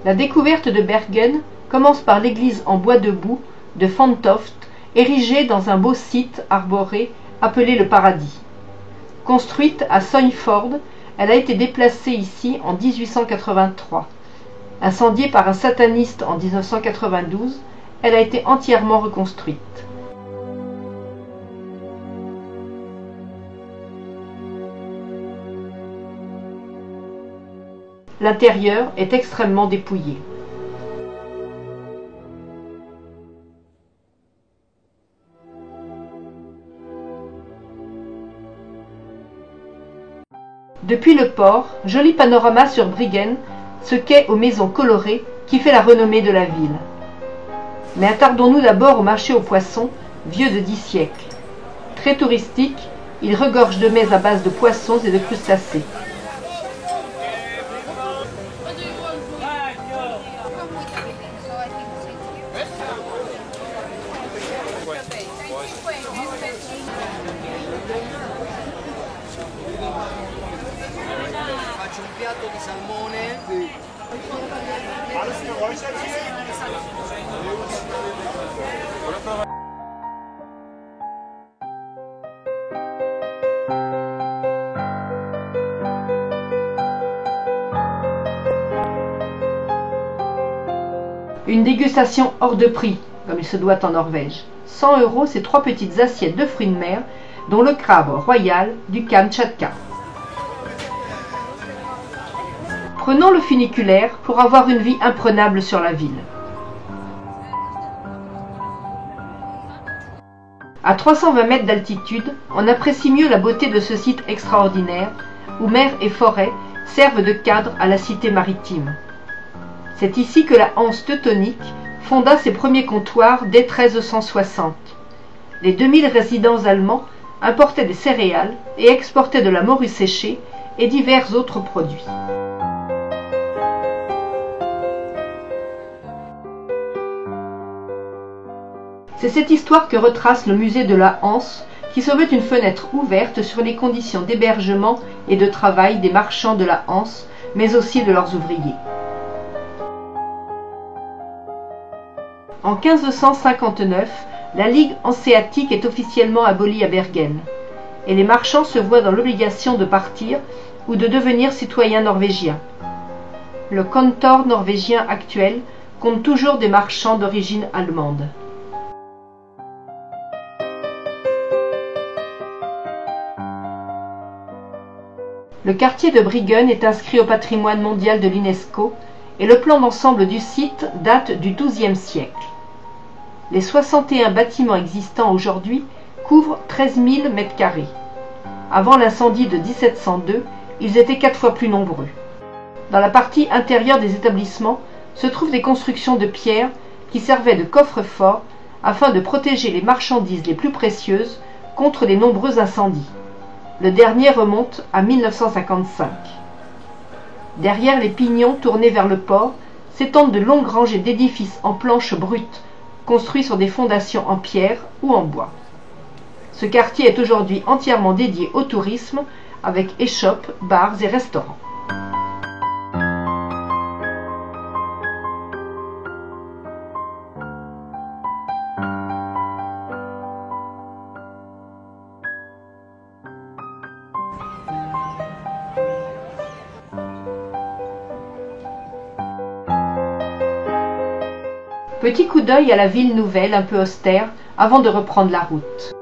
La découverte de Bergen commence par l'église en bois debout de Fantoft, érigée dans un beau site arboré appelé le Paradis. Construite à Søyfjord, elle a été déplacée ici en 1883. Incendiée par un sataniste en 1992, elle a été entièrement reconstruite. L'intérieur est extrêmement dépouillé. Depuis le port, joli panorama sur Bryggen, ce quai aux maisons colorées qui fait la renommée de la ville. Mais attardons-nous d'abord au marché aux poissons, vieux de 10 siècles. Très touristique, il regorge de mets à base de poissons et de crustacés. Faccio un piatto di salmone. Une dégustation hors de prix, comme il se doit en Norvège. 100 €, c'est 3 petites assiettes de fruits de mer, dont le crabe royal du Kamtchatka. Prenons le funiculaire pour avoir une vie imprenable sur la ville. À 320 mètres d'altitude, on apprécie mieux la beauté de ce site extraordinaire, où mer et forêt servent de cadre à la cité maritime. C'est ici que la Hanse teutonique fonda ses premiers comptoirs dès 1360. Les 2000 résidents allemands importaient des céréales et exportaient de la morue séchée et divers autres produits. C'est cette histoire que retrace le musée de la Hanse, qui se veut une fenêtre ouverte sur les conditions d'hébergement et de travail des marchands de la Hanse, mais aussi de leurs ouvriers. En 1559, la Ligue hanséatique est officiellement abolie à Bergen, et les marchands se voient dans l'obligation de partir ou de devenir citoyens norvégiens. Le cantor norvégien actuel compte toujours des marchands d'origine allemande. Le quartier de Bryggen est inscrit au patrimoine mondial de l'UNESCO et le plan d'ensemble du site date du XIIe siècle. Les 61 bâtiments existants aujourd'hui couvrent 13 000 m². Avant l'incendie de 1702, ils étaient 4 fois plus nombreux. Dans la partie intérieure des établissements se trouvent des constructions de pierre qui servaient de coffre-fort afin de protéger les marchandises les plus précieuses contre les nombreux incendies. Le dernier remonte à 1955. Derrière les pignons tournés vers le port s'étendent de longues rangées d'édifices en planches brutes, construits sur des fondations en pierre ou en bois. Ce quartier est aujourd'hui entièrement dédié au tourisme, avec échoppes, bars et restaurants. Petit coup d'œil à la ville nouvelle un peu austère avant de reprendre la route.